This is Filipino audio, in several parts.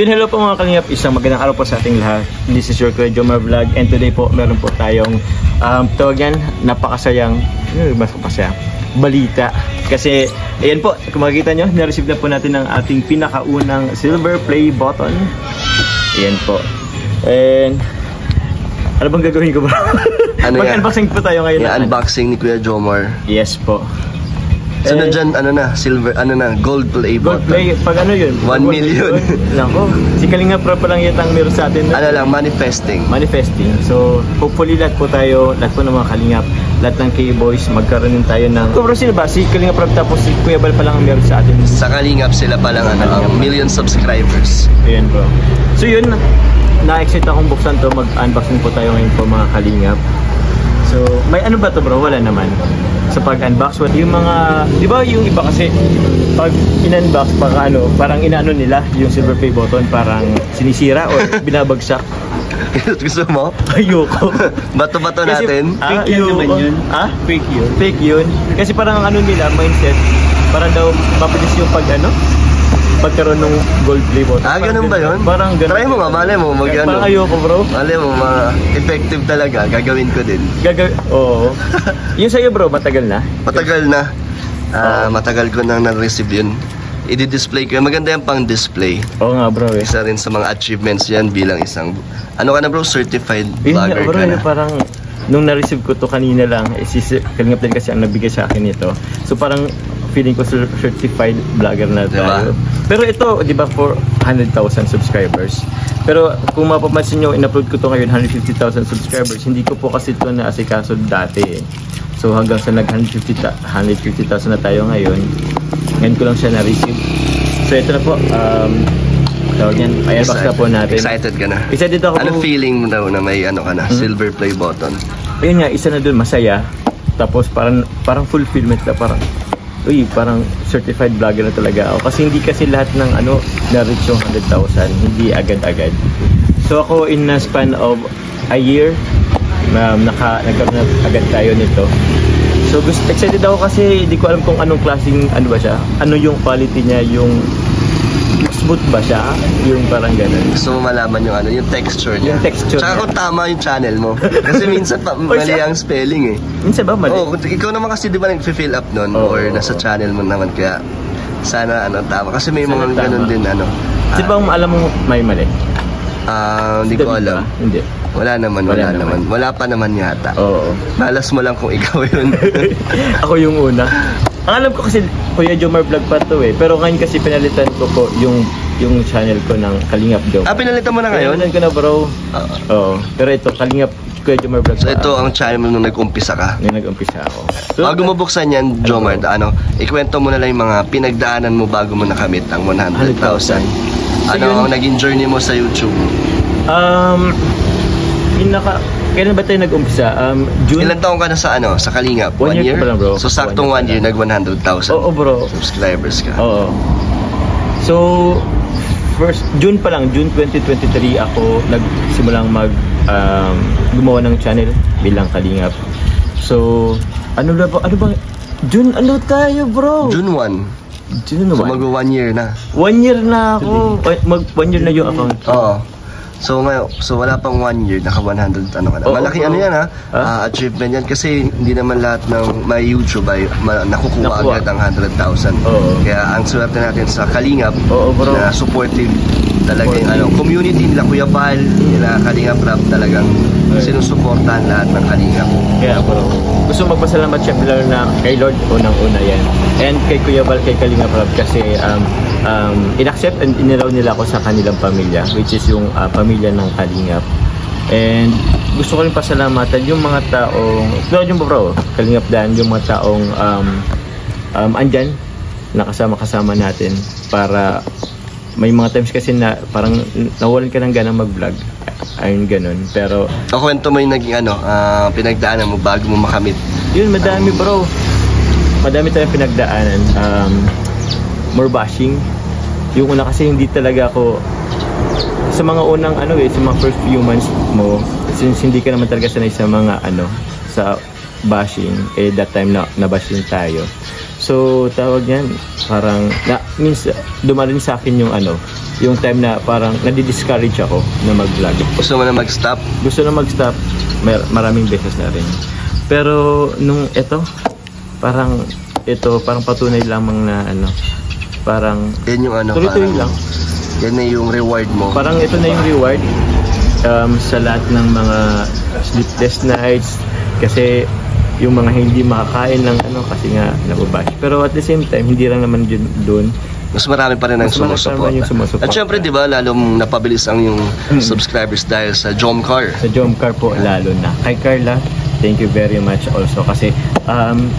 Yun, hello po mga kalingap, isang magandang araw po sa ating lahat. This is your Kuya Jomar Vlog, and today po meron po tayong tawag yan, napakasayang balita. Kasi ayan po, kung makikita nyo, na-receive na po natin ang ating pinakaunang silver play button. Ayan po. And ano bang gagawin ko ba? Ano mag-unboxing po tayo ngayon. Unboxing ni Kuya Jomar. Yes po. So na dyan, silver, gold play button. Gold play, pag ano yun? 1 million. Nako, si Kalinga Pro pa lang yatang meron sa atin. Manifesting. So, hopefully lahat po ng mga Kalingap, lahat ng K-Boys, magkaroon din tayo ng... Pero sila ba? Si Kalinga Pro tapos si Kuya Bal pa lang ang meron sa atin. Sa Kalingap sila pa lang, million subscribers. Ayan bro. So yun, na-excite akong buksan to, mag-unboxing po tayo ngayon po mga Kalingap. So, may ano ba to bro? Wala naman. Sa pag-unbox, yung mga, di ba yung iba kasi, pag in-unbox, parang inaano nila yung silver play button, parang sinisira o binabagsak. Gusto mo? Ayoko. Bato-bato natin? Fake yun naman yun. Ha? Fake yun. Kasi parang ano nila, mindset, parang daw mabilis yung pagkaroon ng gold play button. Ganun ba yun? Parang ganun. Try mo nga, mali mo, Parang ayoko bro. Mali mo, effective talaga, gagawin ko din. Oo. Yung sa'yo bro, matagal na? Matagal na. Matagal ko nang na-receive yun. I-display ko. Maganda yan pang display. Oo nga bro eh. Isa rin sa mga achievements yan bilang isang, ano ka na bro, certified vlogger bro, ka na. Parang, nung na-receive ko to kanina lang, si Kalingap din kasi ang nabigay sa akin ito. So parang feeling ko certified vlogger na tayo. Diba? Pero ito, di ba, for 100,000 subscribers. Pero kung mapapansin nyo, in-upload ko to ngayon, 150,000 subscribers. Hindi ko po kasi ito na-asikaso dati eh. So hanggang sa nag-150,000 na tayo ngayon, ngayon ko lang siya na-receive. So ito na po, tawag yan, i-unbox na po natin. Excited ka na? Excited ako. Ano feeling mo daw na may silver play button? Ayun nga, isa na dun, masaya. Tapos parang fulfillment na, parang certified vlogger na talaga ako. Kasi hindi kasi lahat ng na-reach yung 100,000, hindi agad-agad. So ako in a span of a year, nagkaroon na agad tayo nito. So excited ako kasi hindi ko alam kung anong klaseng ba siya. Ano yung quality niya, yung smooth ba siya? Yung parang ganun. Gusto mo malaman yung texture niya? Yung texture. Tsaka kung tama yung channel mo. Kasi minsan mali ang spelling eh. Minsan ba mali? Ikaw naman kasi di ba nag-fill up nun? Or nasa channel mo naman, kaya sana tama. Kasi may mga ganun din Di ba alam mo may mali? Hindi ko alam. Hindi. Wala naman. Wala pa naman yata. Oo. Malas mo lang kung ikaw yun. Ako yung una. Ang alam ko kasi Kuya Jomar Vlog pa to eh. Pero ngayon kasi pinalitan ko po yung channel ko ng Kalingap Jomar. Pinalitan mo na ngayon? Pinalitan ko na bro. Oo. Pero ito, Kalingap Kuya Jomar Vlog. So ito ang channel mo nung nag-umpisa ka? Nung nag-umpisa ako. So, bago mo buksan yan, Jomar, ikwento mo na lang yung mga pinagdaanan mo bago mo nakamit ang 100,000. Ano ang naging journey mo sa YouTube? Kailan ba tayo nag-umpisa? June? Ilan taong ka na sa Kalingap? 1 year? Pa lang, bro. So saktong 1 year, nag-100,000 bro. subscribers ka. Oo. So, June 2023 ako nagsimulang gumawa ng channel bilang Kalingap. So, ano ba? June, tayo bro? June 1. So mag-1 year na. 1 year na ako. 1 year na yung account. Oo. So wala pang 1 year, naka 100 ka na. Malaki yan achievement yan kasi hindi naman lahat ng may YouTube ay nakukuha agad ang 100,000. Kaya ang swerte natin sa Kalingap na supportive talaga yung community nila Kuya Bal, nila Kalingap Rap, talagang sinusuportahan lahat ng Kalingap. Kaya bro, gusto magpasalamat syempre na kay Lord unang-una yan. And kay Kuya Bal, kay Kalingap Rap kasi in-accept and iniraw nila ako sa kanilang pamilya, which is yung pamilya ng Kalingap. And gusto ko rin pasalamatan yung mga taong, yung bro, Kalingap Dan, yung mga taong andyan, nakasama natin para may mga times kasi na parang nawalan ka ng ganang mag-vlog. Ayun, ganun. Pero kwento mo yung naging pinagdaanan mo bago mo makamit. Yun, madami bro. Madami tayong pinagdaanan. More bashing. Yung una kasi hindi talaga ako sa mga unang sa mga first few months mo, since hindi ka naman talaga sanay sa mga sa bashing, that time na nabashing tayo. So tawag yan, parang means dumarin sa akin yung yung time na parang nadi-discourage ako na mag-vlog. Gusto mo na mag-stop? Gusto na mag-stop. Maraming beses na rin. Pero nung parang patunay lamang na parang yan yung tuloy-tuloy lang. Yan na yung reward mo. Parang ito na yung reward sa lahat ng mga sleepless nights kasi yung mga hindi makakain ng kasi nga nababash. Pero at the same time, hindi lang naman doon. Mas marami pa rin ang sumusuporta. At syempre, di ba, lalong napabilis ang yung subscribers dahil sa Jomcar. Sa Jomcar po, lalo na. Kay Carla, thank you very much also. Kasi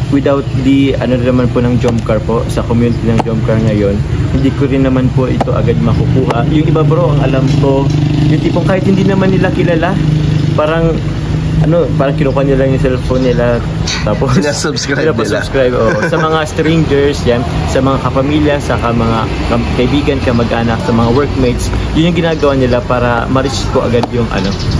without the naman po ng Jomcar po, sa community ng Jomcar ngayon, hindi ko rin naman po ito agad makukuha. Yung iba bro, ang alam ko, yung tipong kahit hindi naman nila kilala, parang parang kinukuha nila yung cellphone nila tapos sinasubscribe nila. Sa mga strangers yan, sa mga kapamilya, sa mga kaibigan, kamag-anak, sa mga workmates, yun yung ginagawa nila para ma-reach ko agad yung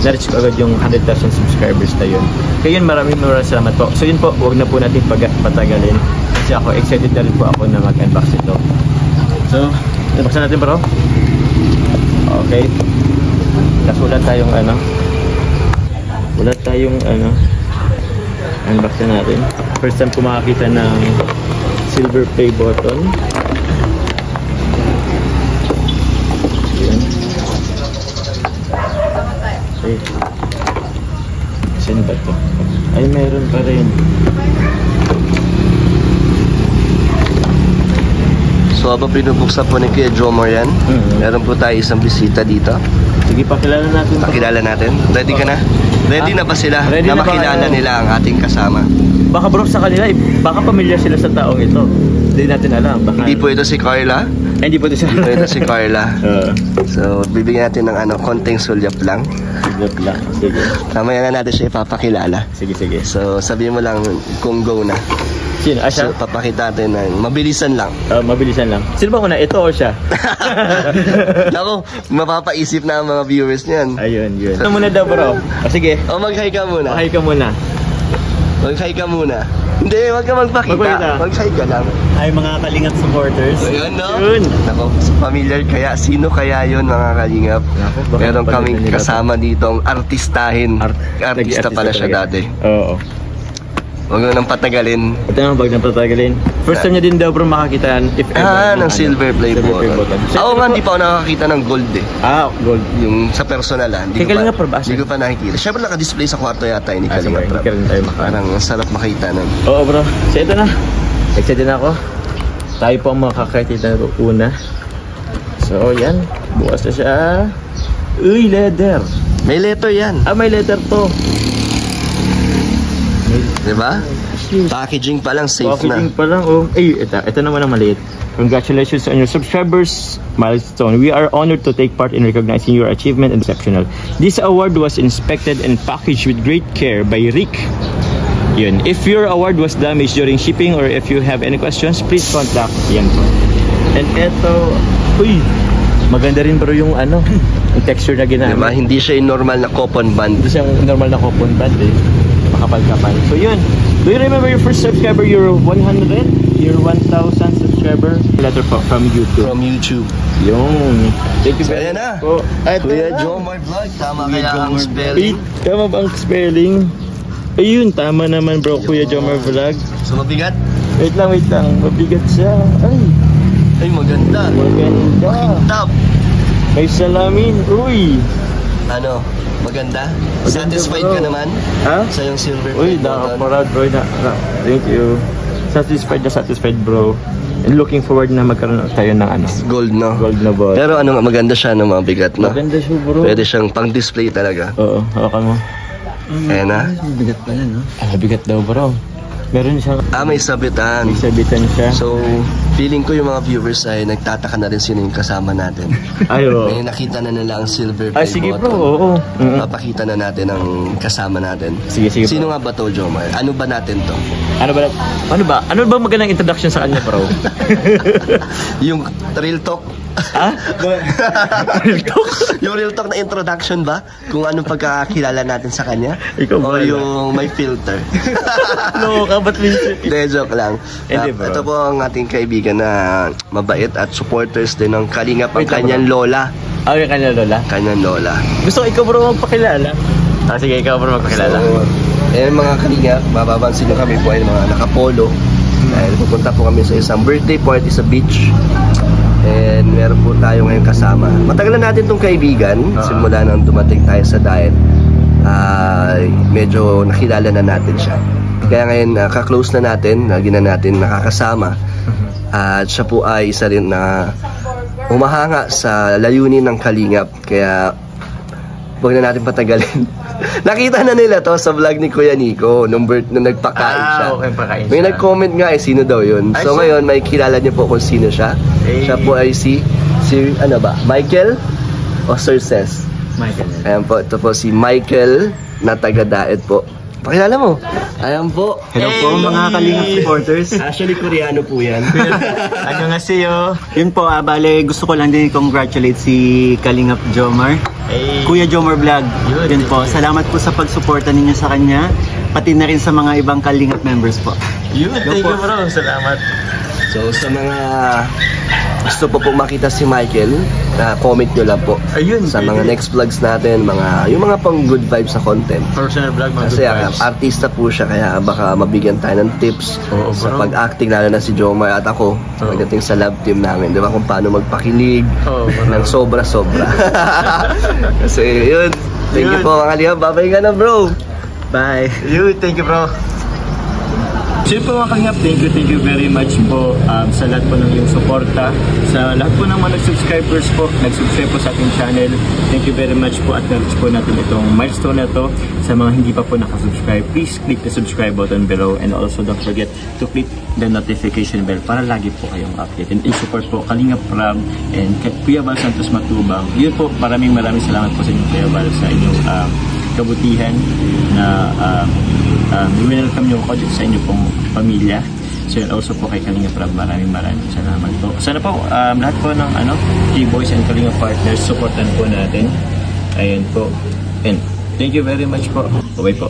na-reach ko agad yung 100,000 subscribers na yun. Kaya yun, maraming salamat po. So yun po, huwag na po natin patagalin kasi ako excited na rin po ako na mag-unbox ito. So, unboxan natin bro. Okay. Tapos wala tayong unboxin natin. First time ko makakita ng silver play button. Ayan. Okay. Saan ba ito? Ay, meron pa rin. So habang pinubuksan po ni Kuya Jomar yan, meron po tayo isang bisita dito. Sige, pakilala natin. Pakilala natin. Ready ka na? Ready na ba sila? Ready na makilala nila ang ating kasama? Baka bro sa kanila, baka pamilyar sila sa taong ito. Hindi natin alam. Baka... Hindi po ito si Carla. Hindi po ito si Carla. Ito si Carla. So, bibigyan natin ng konting sulyap lang. Sulyap lang. Sige. Mamaya na natin siya ipapakilala. Sige, sige. So, sabihin mo lang kung go na. Sino? Siya? So, papakita natin na mabilisan lang. Mabilisan lang. Sino ba una? Ito o siya? Ako, mapapaisip na ang mga viewers niyan. Ayun, yun. Ano muna daw bro? Sige. Mag-hi ka muna. Mag-hi ka muna. Mag-hi ka muna. Hindi, wag ka magpakita. Mag-hi ka lang. Ay, mga Kalingap supporters. Ayun, no? Yun. Ako, familiar kaya. Sino kaya yun, mga Kalingap? Meron kaming kasama dito ang artistahin. Artista pala siya dati. Oo. Huwag mo nang patagalin. Ito naman, patagalin. First time niya din daw bro makakita yan. If ever. Ng silver play button. Ako nga, hindi pa ako nakakita ng gold eh. Gold. Yung sa personal Hindi ko pa nakikita. Siyempre naka-display sa kwarto yata ni Kalingap. Parang sarap makita nun. Oo bro. So ito na. Excited na ako. Tayo po ang makakakita na una. So yan. Bukas na siya. Uy, leather. May letter yan. May letter to. Diba? Packaging pa lang, safe Packaging pa lang. Ito naman ang maliit. Congratulations on your subscribers milestone. We are honored to take part in recognizing your achievement and exceptional. This award was inspected and packaged with great care by Rick. Yun. If your award was damaged during shipping or if you have any questions, please contact yan po. And ito, maganda rin bro yung yung texture na ginamit. Diba? Hindi siya yung normal na coupon band. Hindi siya yung normal na coupon band eh. Makapal-kapal. So yun. Do you remember your first subscriber? Your 100? Your 1,000 subscriber? Letter from YouTube. From YouTube. Yun. Thank you very much. Kuya Jomar Vlog. Tama kaya ang spelling? Tama ba ang spelling? Ayun, tama naman bro. Kuya Jomar Vlog. So mabigat? Wait lang. Mabigat siya. Ay, maganda. Makintab. May salamin. Uy. Maganda? Satisfied ka naman? Sa yung silver play button? Proud bro. Thank you. Satisfied bro. And looking forward na magkaroon tayo ng gold, no? Gold na ball. Pero maganda siya, mabigat, no? Maganda siya bro. Pwede siyang pang-display talaga. Oo, hawakan mo. Ayan na. Mabigat pala, no? Mabigat daw bro. Meron siyang... may sabitan. May sabitan siya. So, feeling ko yung mga viewers ay nagtataka na rin sino yung kasama natin. Oo. May nakita na nila ang silver play sige button. Bro, oo. Papakita na natin ang kasama natin. Sige Sino bro. nga ba to, Jomar? Ano ba natin to? Ano ba magandang introduction sa kanya bro? Yung real talk. Ha? Real talk? Yung real talk na introduction ba? Kung anong pagkakakilala natin sa kanya? Ikaw o ba? yung may filter? No, kabat minsan. Hindi, joke lang. Hindi, bro. Ito po ang ating kaibigan na mabait at supporters din ng Kalingap ang Wait lang, kanyang lola. Okay, kanya lola. Kanyang lola. Gusto ko ikaw bro magpakilala. Sige, ikaw bro magpakilala. So, mga Kalingap, mapapansin nyo kami po ay mga nakapolo. Dahil pupunta po kami sa isang birthday party sa beach. And meron po tayo ngayon kasama. Matagal na natin itong kaibigan. Simula nang dumating tayo sa diet. Medyo nakilala na natin siya. Kaya ngayon, ka-close na natin. Lagi na natin nakakasama. At siya po ay isa rin na umahanga sa layunin ng Kalingap. Kaya huwag na natin patagalin. Nakita na nila to sa vlog ni Kuya Nico nung nagpakain siya. Okay, pakain May siya. nag-comment nga sino daw yun. Ay, So siya. ngayon may kilala niyo po kung sino siya. Siya po ay si ano ba? Michael o Sir Ses? Michael. Ayan po, ito po si Michael na taga-Daet po. Pakilala mo. Ayan po. Hello po mga Kalingap supporters. Actually, Koreano po yan. Ano nga siyo? Yun po, bale gusto ko lang din congratulate si Kalingap Jomar. Hey. Kuya Jomar Vlog. Yun po, salamat po sa pagsuporta ninyo sa kanya. Pati na rin sa mga ibang Kalingap members po. Yun, thank you bro. Salamat. So sa mga gusto po pong makita si Michael, comment nyo lang po. Ayun, sa mga pwede. next vlogs natin, yung mga pang good vibes sa content. Personal vlog, mga Kasi good vibes. artista po siya, kaya baka mabigyan tayo ng tips Oo, sa bro. pag-acting, lalo na si Jomar at ako, pagdating sa love team namin, di ba, kung paano magpakilig Oo, bro. ng sobra-sobra. Kasi yun, thank you Yun. po mga Kalingap, babay ka na bro! Bye! Yun, thank you bro. So po mga Kalingap, thank you very much po sa lahat po ng iyong suporta, sa lahat po ng mga nag-subscribers po, nag-subscribe po sa ating channel. Thank you very much po at na-reach po natin itong milestone na to. Sa mga hindi pa po nakasubscribe, please click the subscribe button below and also don't forget to click the notification bell para lagi po kayong updated. And support po Kalingap Prab and Kuya Val Santos Matubang. Yun po, maraming salamat po sa inyo Kuya Val sa inyong kabutihan na welcome nyo ako dito sa inyo pong pamilya. So yun, also po kay Kalingap Prab, maraming salamat po. Sana po lahat po ng K-Boys and Kalingap partners, supportan po natin. Ayun po. And thank you very much po. Bye po.